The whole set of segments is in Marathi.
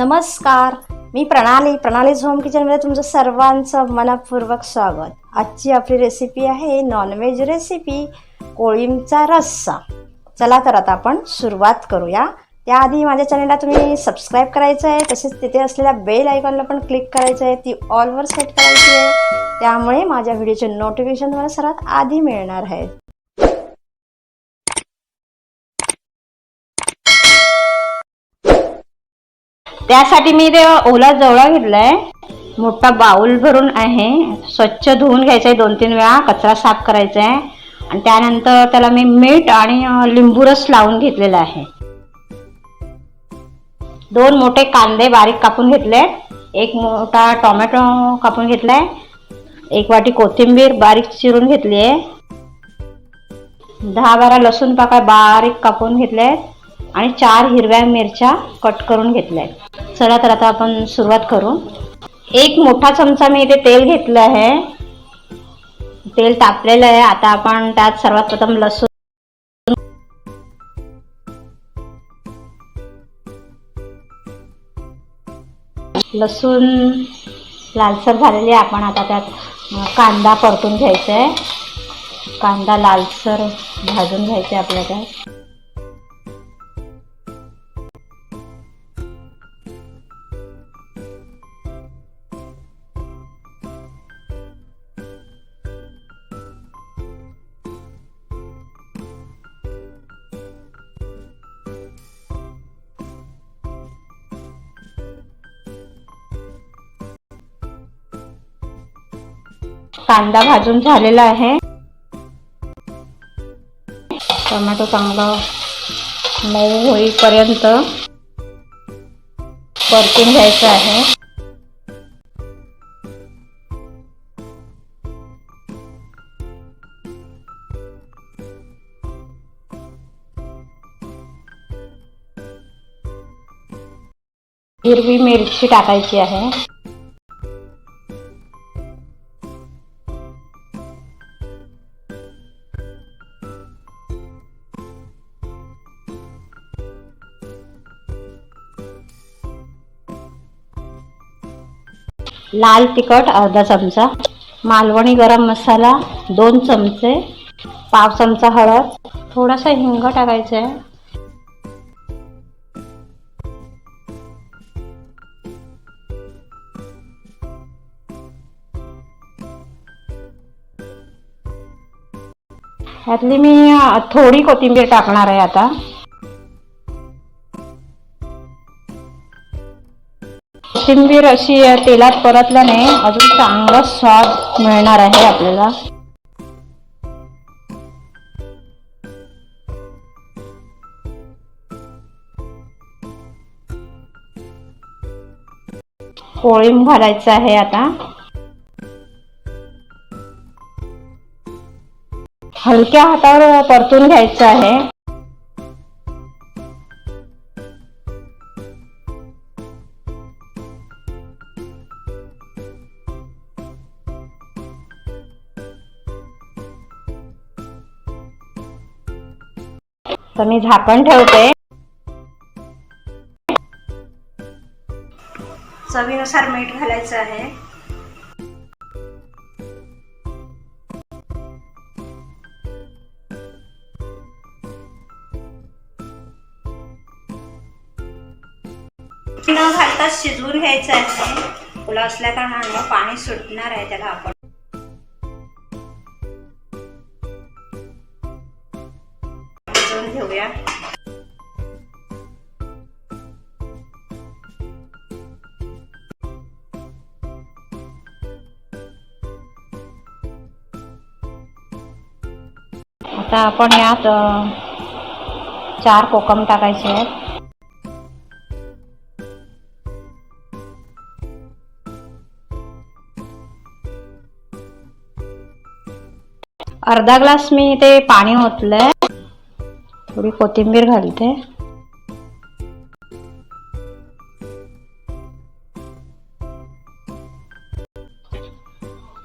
नमस्कार, मी प्रणालीज होम किचनमध्ये तुमचं सर्वांचं मनपूर्वक स्वागत. आजची आपली रेसिपी आहे नॉनव्हेज रेसिपी, कोळंबीचा रस्सा. चला तर आता आपण सुरुवात करूया. त्याआधी माझ्या चॅनलला तुम्ही सबस्क्राईब करायचं आहे, तसेच तिथे असलेल्या बेल आयकॉनला पण क्लिक करायचं आहे, ती ऑलवर सेट करायची आहे. त्यामुळे माझ्या व्हिडिओचे नोटिफिकेशन तुम्हाला सर्वात आधी मिळणार आहे. त्यासाठी मी ते ओला जवळा घेतलाय, मोठा बाउल भरून आहे. स्वच्छ धुवून घ्यायचा आहे, 2-3 वेळा कचरा साफ करायचा आहे. आणि त्यानंतर त्याला मी मीठ आणि लिंबू रस लावून घेतलेला आहे. 2 मोठे कांदे बारीक कापून घेतले, 1 मोठा टोमॅटो कापून घेतलाय, 1 वाटी कोथिंबीर बारीक चिरून घेतली आहे, 10-12 लसूण पाकळ्या बारीक कापून घेतले आणि 4 हिरव्या मिरच्या कट करून घेतल्या. चला तर आता आपण सुरुवात करू. 1 मोठा चमचा मी इथे तेल घेतलं आहे. तेल तापलेलं आहे. आता आपण त्यात सर्वात प्रथम लसूण लालसर झालेली आहे. आपण आता त्यात कांदा परतून घ्यायचा आहे. कांदा लालसर भाजून घ्यायचा आहे आपल्याला त्यात. कांदा भाजून झालेला आहे. टोमॅटो चांगला मऊ होईपर्यंत परतून घ्यायचं आहे. हिरवी मिरची टाकायची आहे. लाल तिखट अर्धा चमचा, मालवणी गरम मसाला 2 चमचे, पाव चमचा हळद, थोडासा हिंग टाकायचा आहे. ह्यातली मी थोडी कोथिंबीर टाकणार आहे. आता कोथिंबीर अशी तेलात परतल्याने अजून चांगला स्वाद मिळणार आहे आपल्याला. कोळंबी घालायचं आहे. आता हलक्या हातावर परतून घ्यायचं आहे. तर मी झाकण ठेवते. चवीनुसार मीठ घालायचं आहे. न घालता शिजवून घ्यायचं आहे. ओला असल्या कारणाने पाणी सुटणार आहे त्याला. आपण शिजवून घेऊया. आता आपण यात 4 कोकम टाकायचे आहेत. अर्धा ग्लास मी ते पाणी ओतलंय. थोडी कोथिंबीर घालते.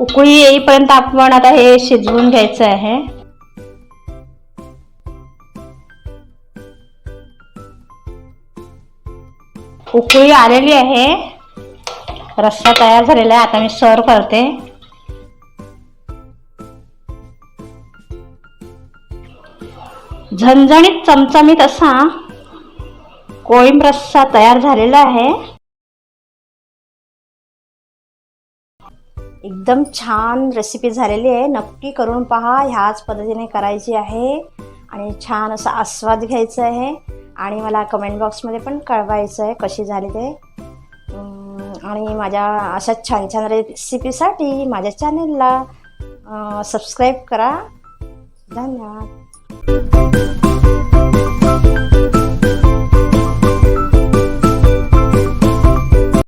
उकळी येईपर्यंत आपण आता हे शिजवून घ्यायचं आहे. उकळी आलेली आहे, रस्सा तयार झालेला आहे. आता मी सर्व करते. झणझणीत चमचमीत असा कोळंबी रस्सा तयार झालेला आहे. एकदम छान रेसिपी झालेली आहे. नक्की करून पहा. ह्याच पद्धतीने करायची आहे आणि छान असा आस्वाद घ्यायचा आहे आणि मला कमेंट बॉक्समध्ये पण कळवायचं आहे कशी झाली ते. आणि माझ्या अशा छान छान रेसिपीसाठी माझ्या चॅनलला सबस्क्राईब करा. धन्यवाद.